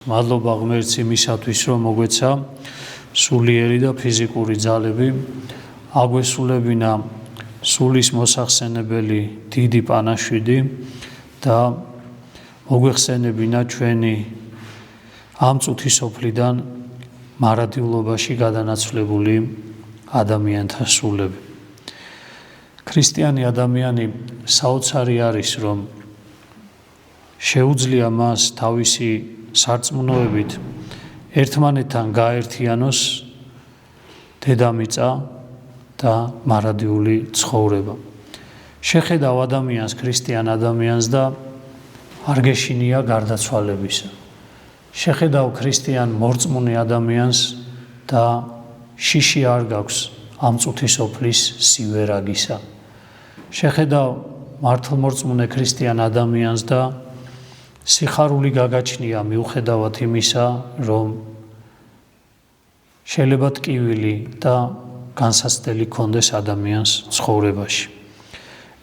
მადლობა ღმერთს იმისათვის, რომ მოგვეცა სულიერი და ფიზიკური ძალები, აგვესულებინა სულის მოსახსენებელი დიდი პანაშვიდი და მოგვეხსენებინა ჩვენი ამ წუთის სოფლიდან მარადიულობაში გადანაცვლებული ადამიანთა სულები. ქრისტიანი ადამიანი საოცარი არის, რომ შეუძლია მას თავისი სარწმუნოებით ერთმანეთთან გაერთიანოს დედამიწა და მარადიული ცხოვრება. შეხედავ ადამიანს, ქრისტიან ადამიანს და არ გეშინია გარდაცვალებისა. შეხედავ ქრისტიან მორწმუნე ადამიანს და შიში არ გაქვს ამ წუთის სოფლის სივერაგისა. შეხედავ მართლმორწმუნე ქრისტიან ადამიანს და სიხარული გაგაჩნია მიუხედავად იმისა, რომ შეიძლება ტკივილი და განსაცდელი კონდეს ადამიანს ცხოვრებაში.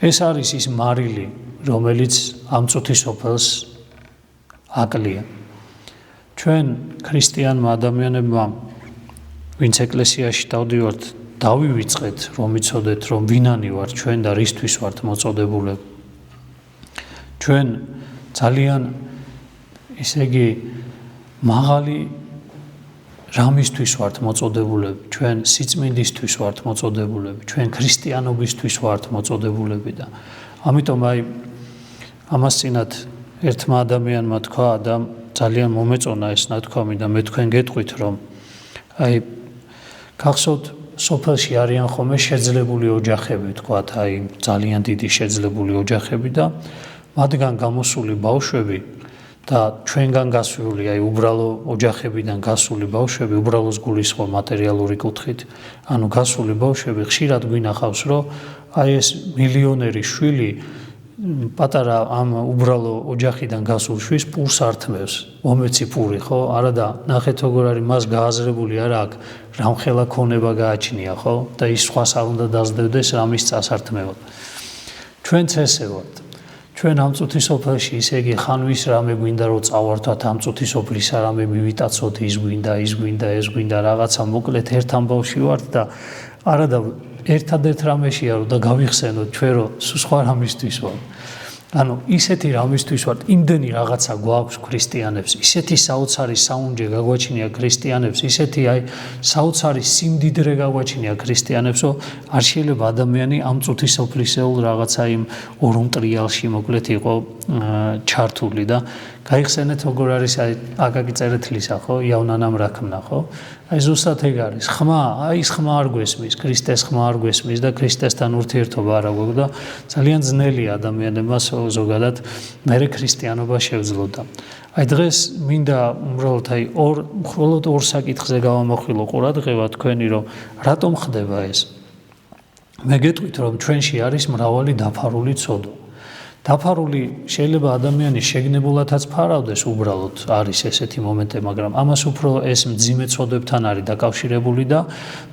ეს არის ის მარილი, რომელიც ამ წუთის სოფელს აკლია. ჩვენ ქრისტიანმა ადამიანებმა, ვინც ეკლესიაში დავდივართ, დავივიწყეთ, რომ ვიცოდეთ, რომ ვინანი ვართ ჩვენ და რისთვის ვართ მოწოდებულები. ჩვენ ძალიან ესე იგი მაღალი რამისთვის ვართ მოწოდებულები, ჩვენ სიწმინდისთვის ვართ მოწოდებულები, ჩვენ ქრისტიანობისთვის ვართ მოწოდებულები და ამიტომ ამას წინათ ერთმა ადამიანმა თქვა და ძალიან მომეწონა ეს ნათქვამი და მე თქვენ გეტყვით, რომ გახსოვთ სოფელში არიან ხოლმე შეძლებული ოჯახები, თქვათ, ძალიან დიდი შეძლებული ოჯახები და მათგან გამოსული ბავშვები და ჩვენგან გასული, უბრალო ოჯახებიდან გასული ბავშვები, უბრალოს გულისხმობ მატერიალური კუთხით, გასული ბავშვები ხშირად გვინახავს, რომ ეს მილიონერი შვილი პატარა ამ უბრალო ოჯახიდან გასულ შვილს პურს ართმევს, მომეცი პური, ხო? არა და ნახეთ როგორ არის მას გააზრებული არა აქ რამხელა ქონება გააჩნია, ხო? და ის სხვას არ უნდა დაძდევდეს რამის წასართმევად. ჩვენც ესე ვართ. ჩვენ ამ წუთის სოფელში, ისე იგი ხანვის რამე გვინდა რომ წავართვათ ამ წუთის სოფლის რამე მივიტაცოთ, ის გვინდა, ეს გვინდა, რაღაცა მოკლედ ერთ ამბავში ვართ და არა და ერთადერთ რამეშია რომ და გავიხსენოთ ჩვენ რომ სხვა რამისთვის ვართ. ისეთი რამისთვის ვართ, იმდენი რაღაცა გვაქვს ქრისტიანებს, ისეთი საოცარი საუნჯე გაგვაჩნია ქრისტიანებს, ისეთი საოცარი სიმდიდრე გაგვაჩნია ქრისტიანებს, რომ არ შეიძლება ადამიანი ამ წუთის სოფლისეულ რაღაცა იმ ორუმტრიალში მოკლედ იყო ჩართული და გაიხსენეთ როგორ არის აკაკი წერეთლისა, ხო, იავნანამ რაქმნა, ხო? ზუსტად ეგ არის. ხმა, ის ხმა არ გვესმის, ქრისტეს ხმა არ გვესმის და ქრისტესთან ურთიერთობა არ აქვს და ძალიან ძნელია ადამიანებმა ზოგადად მერე ქრისტიანობა შევძლოდა. დღეს მინდა უბრალოდ მხოლოდ ორ საკითხზე გავამახვილო ყურადღება თქვენი, რომ რატომ ხდება ეს. მე გეტყვით, რომ ჩვენში არის მრავალი დაფარული ცოდვა. დაფარული შეიძლება ადამიანის შეგნებულათაც ფარავდეს, უბრალოდ არის ესეთი მომენტი, მაგრამ ამას უფრო ეს მძიმე ცოდვებთან არის დაკავშირებული და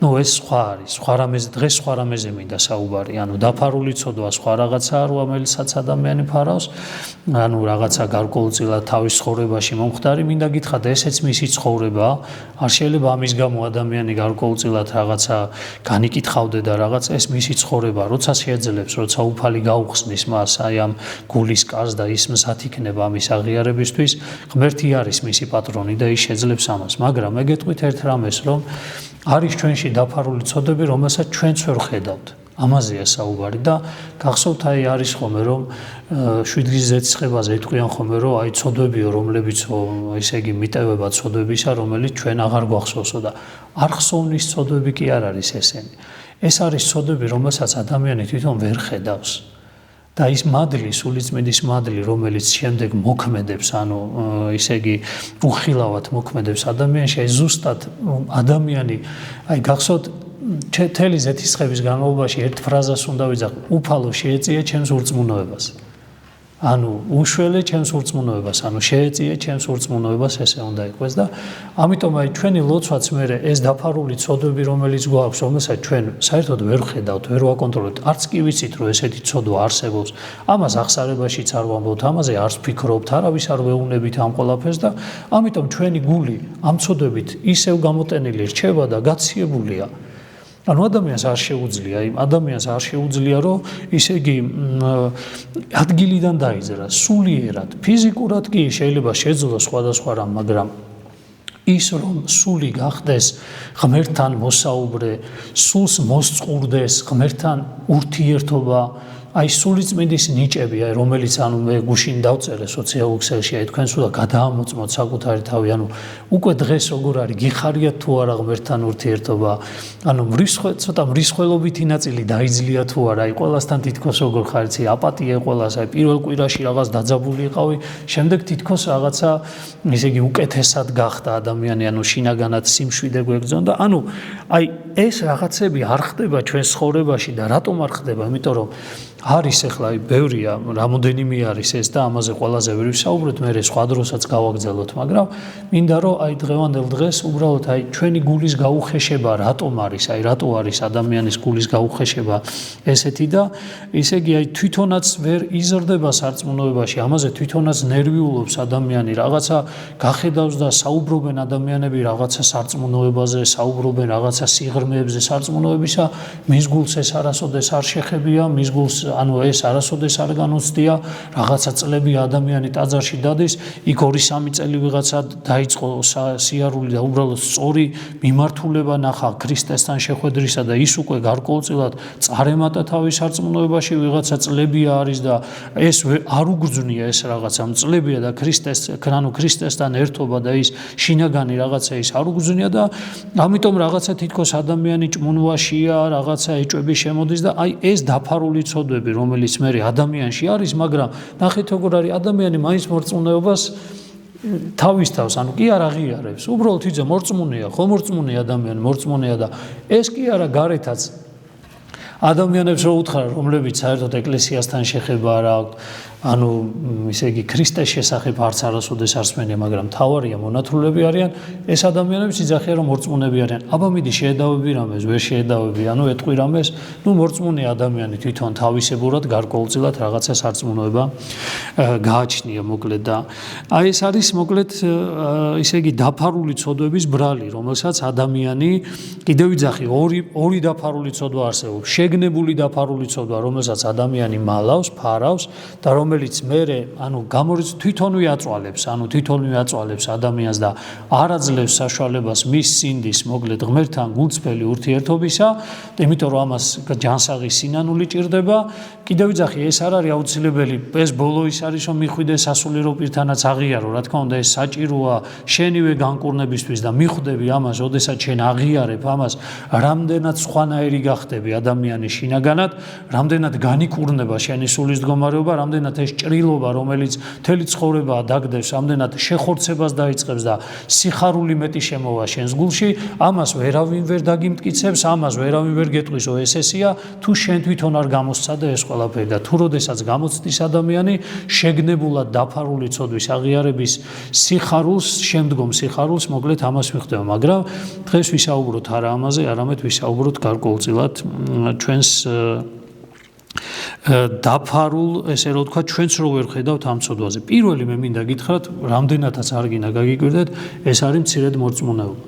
ეს სხვა არის, დღეს სხვა რამეზე მინდა საუბარი, დაფარული ცოდვა სხვა რაღაცაა, რომელსაც ადამიანი ფარავს, რაღაცა გარკვეულწილად თავის ცხოვრებაში მომხდარი, მინდა გითხრათ, ესეც მისი ცხოვრებაა, არ შეიძლება ამის გამო ადამიანი გარკვეულწილად რაღაცა განიკითხავდე და რაღაცა ეს მისი ცხოვრებაა, როცა შეძლებს, როცა უფალი გაუხსნის მას ამ გულის კარს და ის მზად იქნება ამის აღიარებისთვის, ღმერთი არის მისი პატრონი და ის შეძლებს ამას, მაგრამ მე გეტყვით ერთ რამეს, რომ არის ჩვენში დაფარული ცოდვები, რომელსაც ჩვენც ვერ ხედავთ. ამაზეა საუბარი და გახსოვთ არის ხოლმე, რომ შვიდგის ზეციწყებაზე იტყვიან ხოლმე, რომ ცოდვებიო, რომლებიც ესე იგი მიტევება ცოდვებისა, რომელიც ჩვენ აღარ გვახსოვსო და არ ხსოვნის ცოდვები კი არ არის ესენი. ეს არის ცოდვები, რომელსაც ადამიანი თვითონ ვერ ხედავს. და ის მადლი, სულიწმინდის მადლი, რომელიც შემდეგ მოქმედებს, ისე იგი უხილავად მოქმედებს ადამიანში, ზუსტად ადამიანი, გახსოვთ, მთელი ზეთისხების განმავლობაში ერთ ფრაზას უნდა ვიძახო, უფალო შეეწია ჩემს ურწმუნოებას. ანუ უშველე ჩემს ურწმუნოებას, ანუ შეეწიე ჩემს ურწმუნოებას, ესე უნდა იყოს და ამიტომ აი ჩვენი ლოცვაც მე ეს დაფარული ცოდვები, რომელიც გვაქვს, რომელსაც ჩვენ საერთოდ ვერ ხედავთ, ვერ ვაკონტროლებთ, არც კი ვიცით, რომ ესეთი ცოდვა არსებობს. ამას აღსარებაშიც არ ვამბობთ, ამაზე არც ვფიქრობთ, არავის არ ვეუბნებით ამ ყველაფერს და ამიტომ ჩვენი გული ამ ცოდვებით ისევ გამოტენილი რჩება და გაციებულია. ანუ ადამიანს არ შეუძლია, ადამიანს არ შეუძლია, რომ ისე იგი ადგილიდან დაიძრა, სულიერად, ფიზიკურად კი შეიძლება შეძლოს სხვადასხვა რამ, მაგრამ ის რომ სული გახდეს ღმერთთან მოსაუბრე, სულს მოსწყურდეს ღმერთთან ურთიერთობა, აი სულიწმინდის ნიჭები, აი რომელიც ანუ მე გუშინ დავწერე სოციალურ ქსელში, აი თქვენ სულა გადაამოწმოთ საკუთარი თავი, ანუ უკვე დღეს როგორ არის, გიხარიათ თუ არა ღმერთთან ურთიერთობა, ანუ ცოტა მრისხველობითი ნაწილი დაიძლია თუ არა, აი ყველასთან თითქოს როგორ ხარ იცი, აპატია ყველას, აი პირველ კვირაში რაღაც დაძაბული იყავი, შემდეგ თითქოს რაღაცა ისე იგი უკეთესად გახდა ადამიანი, ანუ შინაგანად სიმშვიდე გვეგზავნა და ანუ აი ეს რაღაცები არ ხდება ჩვენ ცხოვრებაში და რატომ არ ხდება? იმიტომ რომ არის ახლა ბევრია, რამოდენიმე არის ეს და ამაზე ყველაზე ვერ ვისაუბროთ, მე სხვა დროსაც გავაგზავნოთ, მაგრამ მინდა რომ აი დღევანდელ დღეს უბრალოდ აი ჩვენი გულის გაუხეშება რატომ არის, აი რატო არის ადამიანის გულის გაუხეშება ესეთი და ისე იგი აი თვითონაც ვერ იზრდება სარწმუნოებაში, ამაზე თვითონაც ნერვიულობს ადამიანი, რაღაცა გახედავს და საუბრობენ ადამიანები რაღაცა სარწმუნოებაზე, საუბრობენ რაღაცა სიღრმეებზე სარწმუნოებისა, მის გულს ეს არასოდეს არ შეხებია, მის გულს ანუ ეს არასოდეს არ განუცდია, რაღაცა წლები ადამიანი ტაძარში დადის, იქ 2-3 წელი ვიღაცა დაიწყო სიარული და უბრალოდ სწორი მიმართულება ნახა ქრისტესთან შეხვედრისა და ის უკვე გარკვეულწილად წარემატა თავის სარწმუნოებაში, ვიღაცა წლებია არის და ეს არ უგრძნია ეს რაღაცა წლებია და ქრისტესთან ერთობა და ის შინაგანი რაღაცა ის არ უგრძნია და ამიტომ რაღაცა თითქოს ადამიანი ჭმუნვაშია, რაღაცა ეჭვები შემოდის და აი ეს დაფარული ცოდვები რომელიც მე ადამიანში არის, მაგრამ ნახეთ როგორ არის ადამიანი მაინც მორწმუნეობას თავის თავს, ანუ კი არ აღიარებს. უბრალოდ იცი მორწმუნეა, ხო მორწმუნე ადამიანი, მორწმუნეა და ეს კი არა გარეთაც ადამიანებს რო უთხრა, რომლებიც საერთოდ ეკლესიასთან შეხება არ აქვთ, ანუ ისე იგი ქრისტეს შესახებ არც არასოდეს არსმენია, მაგრამ თავარია მონათლულები არიან, ეს ადამიანებს იძახიან რომ მორწმუნეები არიან. აბა მიდი შეედავები რამეს, ვერ შეედავები, ანუ ეთყვი რამეს, ნუ მორწმუნე ადამიანი თვითონ თავისებურად გარკვეულწილად რაღაცა სარწმუნოება გააჩნია მოკლედ და აი ეს არის მოკლედ ისე იგი დაფარული ცოდვების ბრალი, რომელსაც ადამიანი კიდევ იძახი ორი დაფარული ცოდვა არსებობს, შეგნებული დაფარული ცოდვა, რომელსაც ადამიანი მალავს, ფარავს და რომელიც მერე ანუ თვითონვე აწვალებს ადამიანს და არ აძლევს საშუალებას მის სინდის მოკლედ ღმერთთან გულწრფელი ურთიერთობისა, იმიტომ რომ ამას ჯანსაღი სინანული ჭირდება. კიდევ ვიძახი, ეს არ არის აუცილებელი, ეს ბოლო ის არის რომ მიხვიდე სასულიერო პირთანაც აღიარო, რა თქმა უნდა ეს საჭიროა შენივე განკურნებისთვის და მიხვდები ამას, ოდესაც შენ აღიარებ ამას, რამდენად სხვანაირი გახდები ადამიანის შინაგანად, რამდენად განიკურნება შენი სულის მდგომარეობა, რამდენად ეს ჭრილობა, რომელიც მთელი ცხოვრება დაგდებს, ამდენად შეხორცებას დაიწყებს და სიხარული მეტი შემოვა შენს გულში, ამას ვერავინ ვერ დაგიმტკიცებს, ამას ვერავინ ვერ გეტყვის, რომ ეს ესეა, თუ შენ თვითონ არ გამოსცადე ეს ყველაფერი და თუ როდესაც გამოცდის ადამიანი შეგნებულად დაფარული ცოდვის აღიარების სიხარულს, შემდგომ სიხარულს, მოკლედ ამას ვიხდება, მაგრამ დღეს ვისაუბროთ არა ამაზე, არამედ ვისაუბროთ გარკვეულწილად ჩვენს დაფარულ, ესე რომ ვთქვა, ჩვენც რო ვერ ხედავთ ამ ცოდვაზე. პირველი მე მინდა გითხრათ, რამდენადაც არ გინდა გაგიკვირდეთ, ეს არის მცირედ მორწმუნეობა.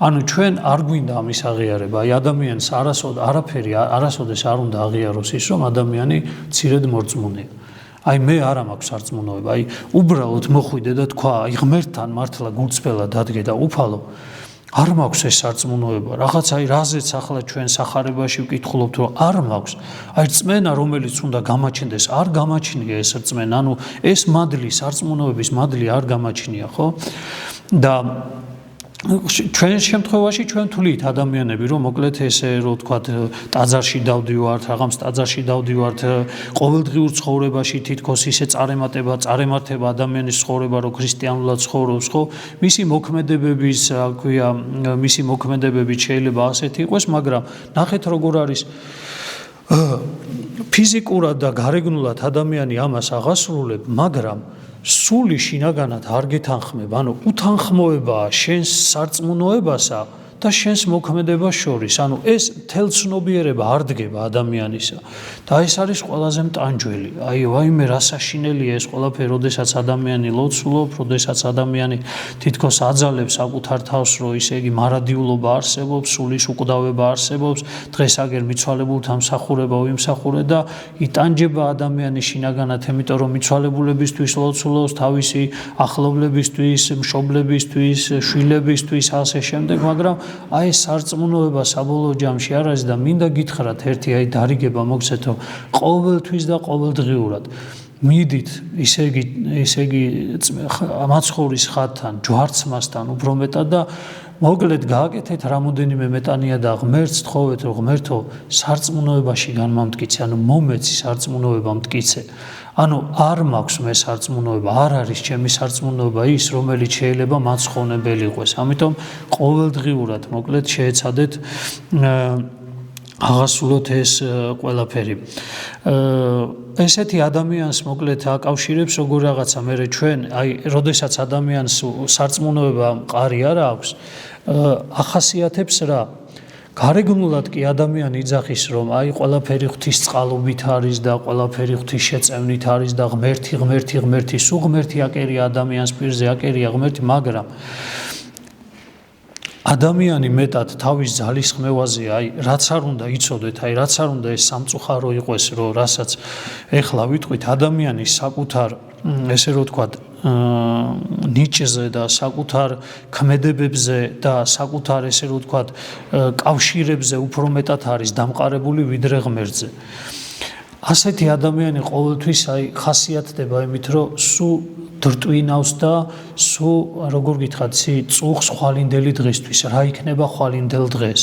ანუ ჩვენ არ გვინდა ამის აღიარება, აი ადამიანს არასოდეს არ უნდა აღიაროს ის, რომ ადამიანი მცირედ მორწმუნეა. აი მე არა მაქვს სარწმუნოება, აი უბრალოდ მოხვიდე და თქვა, აი ღმერთთან მართლა გულწრფელად დადგე და უფალო არ მაქვს ეს სარწმუნოება, რაღაც აი რაზეც ახლა ჩვენ სახარებაში ვკითხულობთ, რომ არ მაქვს. აი რწმენა, რომელიც უნდა გამაჩნდეს, არ გამაჩნია ეს რწმენა, ანუ ეს მადლი, სარწმუნოების მადლი არ გამაჩნია, ხო? და ჩვენ შემთხვევაში ჩვენ თვლით ადამიანები, რომ მოკლედ ესე რომ ვთქვათ, ტაძარში დავდივართ, რაღაც ტაძარში დავდივართ, ყოველდღიურ ცხოვრებაში თითქოს ისე წარემართება ადამიანის ცხოვრება, რომ ქრისტიანულად ცხოვრობს, ხო? მისი მოქმედებების, მისი მოქმედებებით შეიძლება ასეთი იყოს, მაგრამ ნახეთ როგორ არის ფიზიკურად და გარეგნულად ადამიანი ამას აღასრულებ, მაგრამ სული შინაგანად არ გეთანხმება, ანუ უთანხმოებაა შენს სარწმუნოებასა და შენს მოქმედებას შორის, ანუ ეს მთელ ცნობიერება არ დგება ადამიანისა და ეს არის ყველაზე მტანჯველი. აი, ვაიმე რა საშინელია ეს ყველაფერი, როდესაც ადამიანი ლოცულობს, როდესაც ადამიანი თითქოს აძალებს საკუთარ თავს, რომ ისე იგი მარადიულობა არსებობს, სულის უკვდავება არსებობს, დღეს აგერ მიცვალებულთა მსახურება უიმსახურე და იტანჯება ადამიანი შინაგანად, იმიტომ რომ მიცვალებულებისთვის ლოცულობს, თავისი ახლობლებისთვის, მშობლებისთვის, შვილებისთვის, ასე შემდეგ, მაგრამ აი სარწმუნოება საბოლოო ჯამში არ არის და მინდა გითხრათ ერთი აი დარიგება მოგცეთო ყოველთვის და ყოველდღიურად მიდით ისე იგი მაცხოვრის ხატთან ჯვარცმასთან უფრო მეტად და მოკლედ გააკეთეთ რამოდენიმე მეტანია და ღმერთს თხოვეთ რომ ღმერთო სარწმუნოებაში განმამტკიცე ანუ მომეცი სარწმუნოება მტკიცე ანუ არ მაქვს მე სარწმუნოება არ არის ჩემი სარწმუნოება ის რომელიც შეიძლება მაცხოვრებელი იყოს ამიტომ ყოველდღიურად მოკლედ შეეცადეთ აღასრულოთ ეს ყველაფერი ესეთი ადამიანს მოკლედ აკავშირებს როგორ რაღაცა მე ჩვენ აი როდესაც ადამიანს სარწმუნოება მყარი არ აქვს ახასიათებს რა გარეგნულად კი ადამიანი იძახის რომ აი ყველაფერი ღვთის წყალობით არის და ყველაფერი ღვთის შეწევნით არის და ღმერთი სულ ღმერთი აკერია ადამიანს პირზე აკერია ღმერთი მაგრამ ადამიანი მეტად თავის ძალისხმევაზე აი რაც არ უნდა იცოდეთ აი რაც არ უნდა ეს სამწუხარო იყოს რომ რასაც ეხლა ვიტყვით ადამიანის საკუთარ ესე რომ ვთქვათ ნიჭზე და საკუთარ ქმედებებზე და საკუთარ ესე რომ ვთქვათ კავშირებზე უფრო მეტად არის დამყარებული ვიდრე ღმერთზე ასეთი ადამიანი ყოველთვის აი ხასიათდება იმით რომ სულ დრტვინავს და სულ როგორ გითხრათ წუხს ხვალინდელი დღისთვის რა იქნება ხვალინდელ დღეს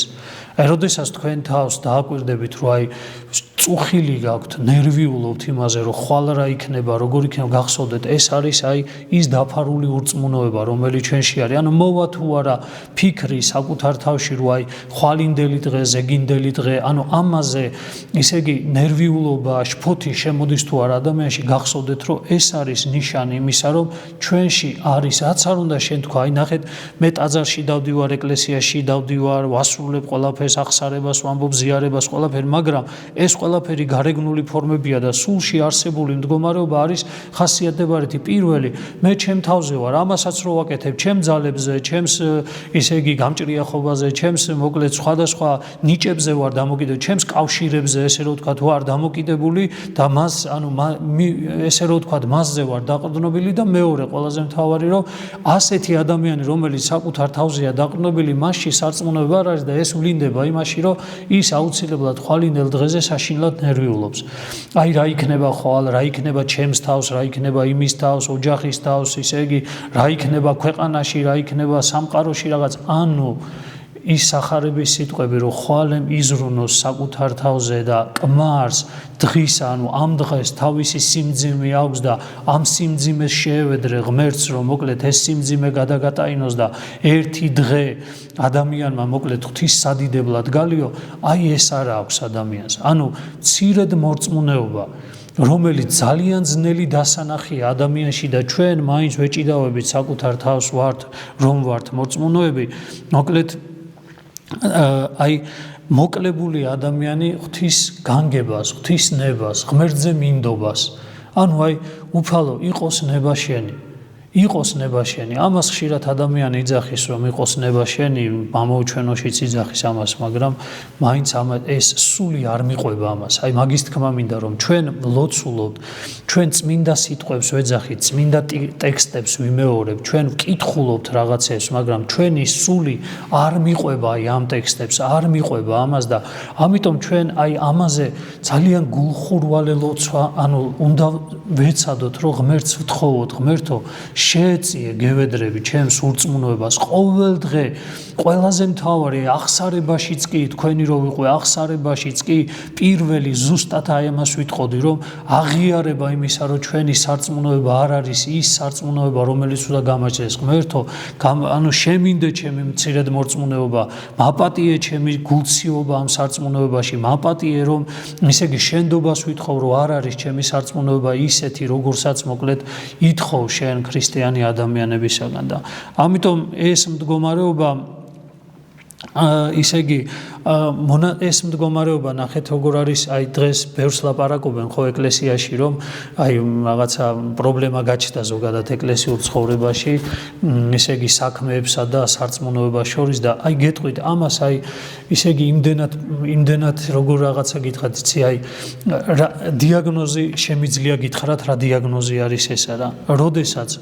აი როდესაც თქვენ თავს დააკვირდებით რომ აი წუხილი გაქვთ ნერვიულობთ იმაზე რომ ხვალ რა იქნება როგორ იქნება გახსოვდეთ ეს არის აი ის დაფარული ურწმუნოება რომელიც ჩვენში არის ანუ მოვა თუ არა ფიქრი საკუთარ თავში რომ აი ხვალინდელი დღე ზეგინდელი დღე ანუ ამაზე ისე იგი ნერვიულობა შფოთი შემოდის თუ არა ადამიანში გახსოვდეთ რომ ეს არის ნიშანი იმისა რომ ჩვენში არის რაც არ უნდა შენ თქვა აი ნახეთ მე ტაძარში დავდივარ ეკლესიაში დავდივარ ვასრულებ ყველაფერს ახსარებას ვამბობ ზიარებას ყველაფერი მაგრამ ეს ყველაფერი გარეგნული ფორმებია და სულში არსებული მდგომარეობა არის ხასიათდებარეთი პირველი მე ჩემ თავზე ვარ ამასაც რო ვაკეთებ ჩემ ძალებზე ჩემს ისე იგი გამჭრიახობაზე ჩემს მოკლედ სხვადასხვა ნიჭებზე ვარ დამოკიდებული ჩემს კავშირებზე ესე რომ ვთქვათ ვარ დამოკიდებული და მას ანუ ესე რომ ვთქვათ მასზე ვარ დაყრდნობილი და მეორე ყველაზე მთავარი რომ ასეთი ადამიანი რომელიც საკუთარ თავზეა დაყრდნობილი მასში სარწმუნოება არ არის და ეს ვლინდება იმაში რომ ის აუცილებლად ხვალინდელ დღეზე საშინლად ნერვიულობს აი რა იქნება ხვალ რა იქნება ჩემს თავს რა იქნება იმის თავს ოჯახის თავს ისე იგი რა იქნება ქვეყანაში რა იქნება სამყაროში რაღაც ანუ ის სახარების სიტყვები რომ ხვალემ იზრუნოს საკუთარ თავზე და კმარს დღის ანუ ამ დღეს თავისი სიმძიმე აქვს და ამ სიმძიმეს შეევედრე ღმერთს რომ მოკლედ ეს სიმძიმე გადაგატაინოს და ერთი დღე ადამიანმა მოკლედ ღვთის სადიდებლად გალიო აი ეს არა აქვს ადამიანს ანუ მცირედ მორწმუნეობა რომელიც ძალიან ძნელი დასანახია ადამიანში და ჩვენ მაინც ვეჭიდავებით საკუთარ თავს ვართ რომ ვართ მორწმუნოები მოკლედ აი მოკლებული ადამიანი ღვთის განგებას, ღვთის ნებას, ღმერთზე მინდობას. ანუ აი უფალო იყოს ნებაშენი. იყოს ნებაშენი. ამას ხშირად ადამიანი იძახის რომ იყოს ნებაშენი, ამოუჩვენოშიც იძახის ამას, მაგრამ მაინც ეს სული არ მიყვება ამას. აი მაგის თქმა მინდა რომ ჩვენ ლოცულობთ, ჩვენ წმინდა სიტყვებს ვეძახით, წმინდა ტექსტებს ვიმეორებთ, ჩვენ ვკითხულობთ რაღაცებს, მაგრამ ჩვენი სული არ მიყვება აი ამ ტექსტებს, არ მიყვება ამას და ამიტომ ჩვენ აი ამაზე ძალიან გულხურვალე ლოცვა, ანუ უნდა ვეცადოთ, რომ ღმერთს ვთხოვოთ, ღმერთო, შეეწიე გევედრები ჩემს ურწმუნოებას ყოველ დღე, ყველაზე მთავარი აღსარებაშიც კი, თქვენი რო ვიყო აღსარებაშიც კი, პირველი ზუსტად აი ამას ვიტყოდი, რომ აღიარება იმისა, რომ ჩვენი სარწმუნოება არ არის ის სარწმუნოება, რომელიც უნდა გამაჩნდეს. ღმერთო, ანუ შემინდე ჩემი მცირედ მორწმუნეობა, მაპატიე ჩემი გულციობა ამ სარწმუნოებაში, მაპატიე რომ ისე იგი შენდობას ვითხოვ, რომ არ არის ჩემი სარწმუნოება ისეთი, როგორცაც მოკლედ ითხოვ შენ ქრისტიანი ადამიანებისაგან და ამიტომ ეს მდგომარეობა ისე იგი ეს მდგომარეობა ნახეთ როგორ არის აი დღეს ბევრს ლაპარაკობენ ხო ეკლესიაში რომ აი რაღაცა პრობლემა გაჩნდა ზოგადად ეკლესიურ ცხოვრებაში ისე იგი საქმეებსა და სარწმუნოებას შორის და აი გეტყვით ამას აი ისე იგი იმდენად როგორ რაღაცა გითხრათ იცი აი დიაგნოზი შემიძლია გითხრათ რა დიაგნოზი არის ესა რა როდესაც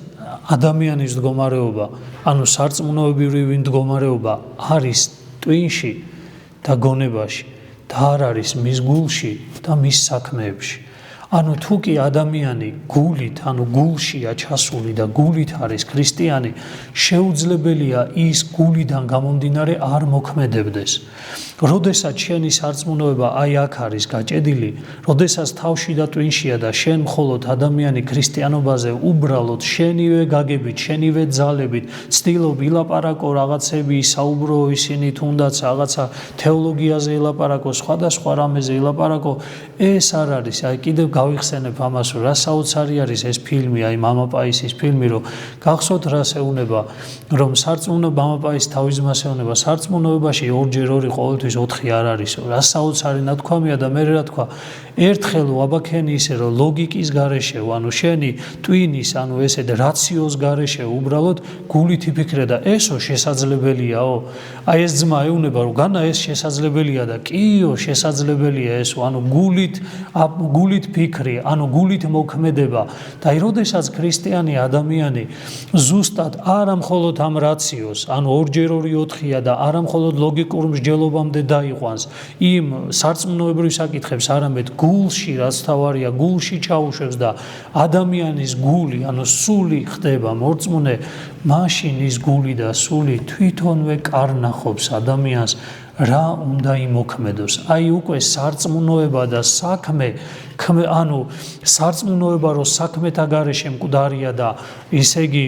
ადამიანის მდგომარეობა ანუ სარწმუნოებრივი მდგომარეობა არის ტვინში და გონებაში და არ არის მის გულში და მის საქმეებში ანუ თუ კი ადამიანი გულით ანუ გულშია ჩასული და გულით არის ქრისტიანი შეუძლებელია ის გულიდან გამომდინარე არ მოქმედებდეს როდესაც შენი სარწმუნოება აი აქ არის გაჭედილი როდესაც თავში და ტვინშია და შენ მხოლოდ ადამიანი ქრისტიანობაზე უბრალოდ შენივე გაგებით შენივე ძალებით ცდილობ ილაპარაკო რაღაცები საუბრო ისინი თუნდაც რაღაცა თეოლოგიაზე ილაპარაკო სხვადასხვა რამეზე ილაპარაკო ეს არ არის აი კიდევ გავიხსენებ ამას რა საოცარი არის ეს ფილმი აი მამაპაისის ფილმი რომ გახსოვთ რას ეუნება რომ სარწმუნო მამაპაის თავის ძმას ეუნება სარწმუნოებაში ორჯერ ორი ყოველთვის 4 არ არისო რა საოცარი ნათქვამია და მე რა თქვა ერთხელ ვაბაქენი ისე რომ ლოგიკის გარეშე ანუ შენი ტვინის ანუ ესე რაციოს გარეშე უბრალოდ გულით იფიქრე და ესო შესაძლებელიაო აი ეს ძმა ეუნება რომ განა ეს შესაძლებელია და კიო შესაძლებელია ესო ანუ გულით ფიქრი ანუ გულით მოქმედება და აი როდესაც ქრისტიანი ადამიანი ზუსტად არა მხოლოდ ამ რაციოს ანუ ორჯერ ორი 4-ია და არა მხოლოდ ლოგიკურ მსჯელობამდე დაიყვანს იმ სარწმუნოებრივ საკითხებს არამედ გულში რაც თავარია გულში ჩაუშვებს და ადამიანის გული ანუ სული ხდება მორწმუნე მაშინ ის გული და სული თვითონვე კარნახობს ადამიანს რა უნდა იმოქმედოს აი უკვე სარწმუნოება და საქმე ანუ სარწმუნოება რო საქმეთა გარეშე მკვდარია და ისე იგი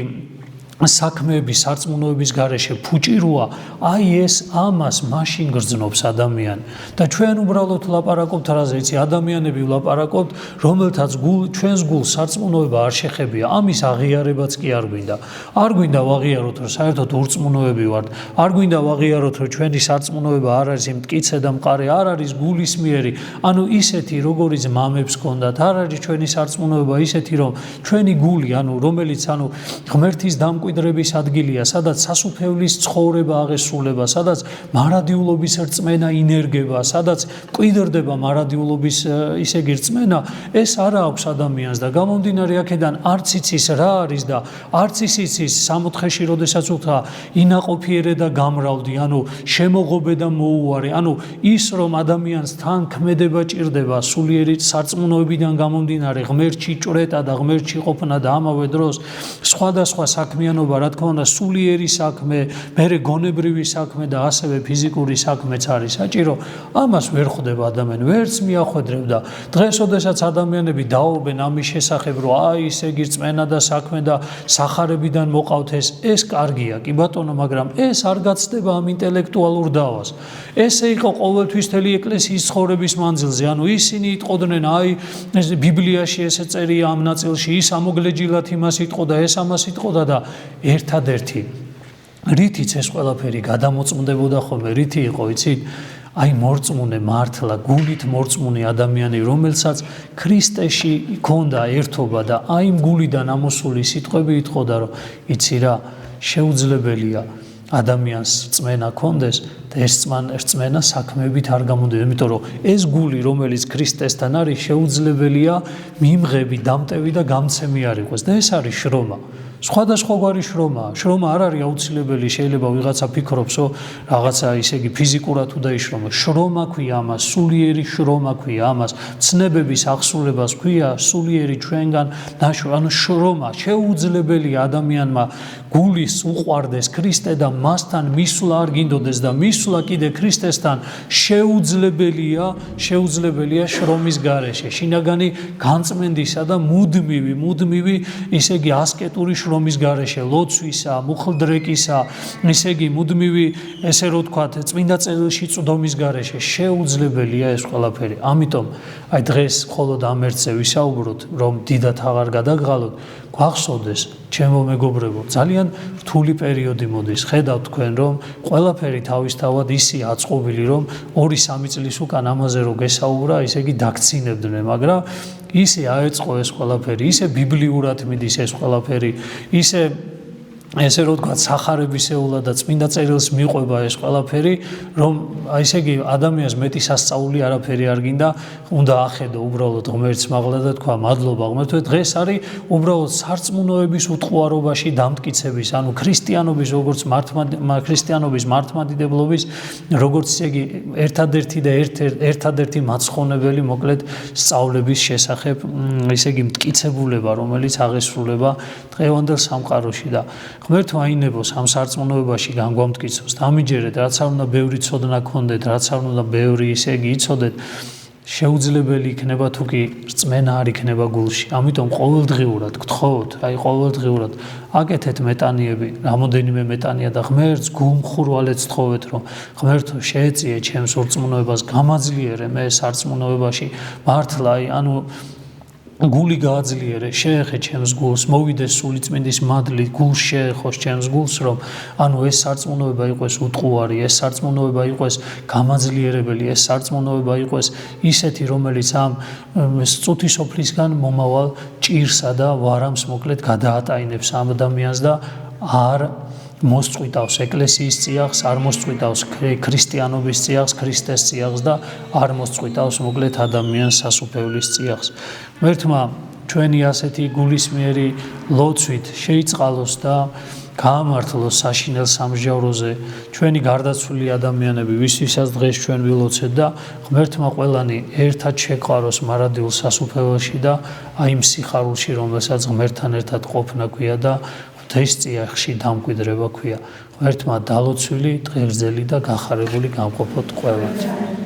საქმეების სარწმუნოების გარეშე ფუჭიროა აი ეს ამას მაშინ გრძნობს ადამიანი და ჩვენ უბრალოდ ლაპარაკობთ რაზე იცი ადამიანები ლაპარაკობთ რომელთაც ჩვენს გულს სარწმუნოება არ შეხებია ამის აღიარებაც კი არ გვინდა ვაღიაროთ რომ საერთოდ ურწმუნოები ვართ არ გვინდა ვაღიაროთ რომ ჩვენი სარწმუნოება არ არის მტკიცე და მყარე არ არის გულისმიერი ანუ ისეთი როგორიც მამებს ჰქონდათ არ არის ჩვენი სარწმუნოება ისეთი რომ ჩვენი გული ანუ რომელიც ანუ ღმერთის დამკვიდრების ადგილია, სადაც სასუფეველის ცხოვრება აღესრულება, სადაც მარადიულობის რწმენა ინერგება, სადაც მკვიდრდება მარადიულობის ისე იგი რწმენა, ეს არა აქვს ადამიანს და გამომდინარე აქედან არც იცის რა არის და არც იცის სამოთხეში, როდესაც უთხრა ინაყოფიერე და გამრავლდი, ანუ შემოღობე და მოუარე, ანუ ის რომ ადამიანს თან ქმედება ჭირდება სულიერი სარწმუნოებიდან გამომდინარე ღმერთში ჭრეტა და ღმერთში ყოფნა და ამავე დროს სხვადასხვა საქმიანობა რა თქმა უნდა სულიერი საქმე, მერე გონებრივი საქმე და ასევე ფიზიკური საქმეც არის საჭირო. ამას ვერ ხვდება ადამიანი, ვერც მიახვედრებ და დღეს ოდესაც ადამიანები დაობენ ამის შესახებ, რომ აი ისე იგი რწმენა და საქმე და სახარებიდან მოყავთ ეს კარგია, კი ბატონო, მაგრამ ეს არ გაცდება ამ ინტელექტუალურ დავას. ესე იყო ყოველთვის მთელი ეკლესიის ცხოვრების მანძილზე, ანუ ისინი იტყოდნენ აი ბიბლიაში ესე წერია ამ ნაწილში, ის ამოგლეჯილად იმას იტყოდა, ეს ამას იტყოდა და ერთადერთი რითიც ეს ყველაფერი გადამოწმდებოდა ხოლმე რითი იყო იცით აი მორწმუნე მართლა გულით მორწმუნე ადამიანი რომელსაც ქრისტეში ჰქონდა ერთობა და აი გულიდან ამოსული სიტყვები იტყოდა რომ იცი რა შეუძლებელია ადამიანს რწმენა ჰქონდეს და ეს რწმენა საქმეებით არ გამომდის იმიტომ რომ ეს გული რომელიც ქრისტესთან არის შეუძლებელია მიმღები დამტევი და გამცემი არ იყოს და ეს არის შრომა სხვადასხვაგვარი შრომა არ არის აუცილებელი, შეიძლება ვიღაცა ფიქრობს, რომ რაღაცა ისე იგი ფიზიკურად უნდა იშრომოს. შრომა ქვია ამას, სულიერი შრომა ქვია ამას, ცნებების აღსრულებას ქვია სულიერი ჩვენგან ნაშრომი, ანუ შრომა. შეუძლებელია ადამიანმა გულის უყვარდეს ქრისტე და მასთან მისვლა არ გინდოდეს და მისვლა კიდე ქრისტესთან შეუძლებელია შრომის გარეშე, შინაგანი განწმენდისა და მუდმივი, ისე იგი ასკეტური შრომის გარეშე, ლოცვისა, მუხლდრეკისა, ისე იგი მუდმივი, ესე რომ ვთქვათ, წმინდა წერილში წვდომის გარეშე შეუძლებელია ეს ყველაფერი. ამიტომ აი დღეს მხოლოდ ამ ერთზე ვისაუბროთ, რომ დიდად აღარ გადაგღალოთ, გვახსოვდეს, ჩემო მეგობრებო, ძალიან რთული პერიოდი მოდის. ხედავთ თქვენ, რომ ყველაფერი თავისთავად ისე აწყობილი, რომ 2-3 წლის უკან ამაზე რო გესაუბრა, ისე იგი დაგცინებდნენ, მაგრამ ისე აეწყო ეს ყველაფერი, ისე ბიბლიურად მიდის ეს ყველაფერი, ესე რომ ვთქვათ, სახარებისეულად და წმინდა წერილს მიყვება ეს ყველაფერი, რომ ესე იგი ადამიანს მეტი სასწაული არაფერი არ გინდა, უნდა ახედო უბრალოდ ღმერთს მაღლა და თქვა მადლობა ღმერთო. დღეს არის უბრალოდ სარწმუნოების უტყუარობაში დამტკიცების, ანუ ქრისტიანობის როგორც ქრისტიანობის მართლმადიდებლობის, როგორც ესე იგი ერთადერთი მაცხონებელი მოკლედ სწავლების შესახებ, ესე იგი მტკიცებულება, რომელიც აღესრულება დღევანდელ სამყაროში და ღმერთმა აინებოს ამ სარწმუნოებაში განგვამტკიცოს. ამიჯერეთ, რაც არ უნდა ბევრი ცოდნა გქონდეთ, რაც არ უნდა ბევრი ისე იგი იცოდეთ, შეუძლებელი იქნება თუ კი რწმენა არ იქნება გულში. ამიტომ ყოველდღიურად გთხოვთ, ყოველდღიურად აკეთეთ მეტანიები, რამოდენიმე მეტანია და ღმერთს გულმხურვალედ თხოვეთ, რომ ღმერთო შეეწიე ჩემს ურწმუნოებას, გამაძლიერე მე სარწმუნოებაში მართლა, ანუ გული გააძლიერე, შეეხე ჩემს გულს, მოვიდეს სულიწმინდის მადლი, გულს შეეხოს ჩემს გულს, რომ ანუ ეს სარწმუნოება იყოს უტყუარი, ეს სარწმუნოება იყოს გამაძლიერებელი, ეს სარწმუნოება იყოს ისეთი, რომელიც ამ წუთი სოფლისგან მომავალ ჭირსა და ვარამს მოკლედ გადაატაინებს ამ ადამიანს და არ მოსწყვიტავს ეკლესიის წიაღს, არ მოსწყვიტავს ქრისტიანობის წიაღს, ქრისტეს წიაღს და არ მოსწყვიტავს მოკლედ ადამიანს სასუფეველის წიაღს. ღმერთმა ჩვენი ასეთი გულისმიერი ლოცვით შეიწყალოს და გაამართლოს საშინელ სამსჯავროზე ჩვენი გარდაცვლილი ადამიანები, ვისთვისაც დღეს ჩვენ ვილოცეთ და ღმერთმა ყველანი ერთად შეყვაროს მარადილ სასუფეველში და აი იმ სიხარულში, რომელსაც ღმერთთან ერთად ყოფნა ქვია და ღვთის წიაღში დამკვიდრება ქვია. ღმერთმა დალოცვილი, დღეგრძელი და გახარებული გამყოფოთ ყველათ.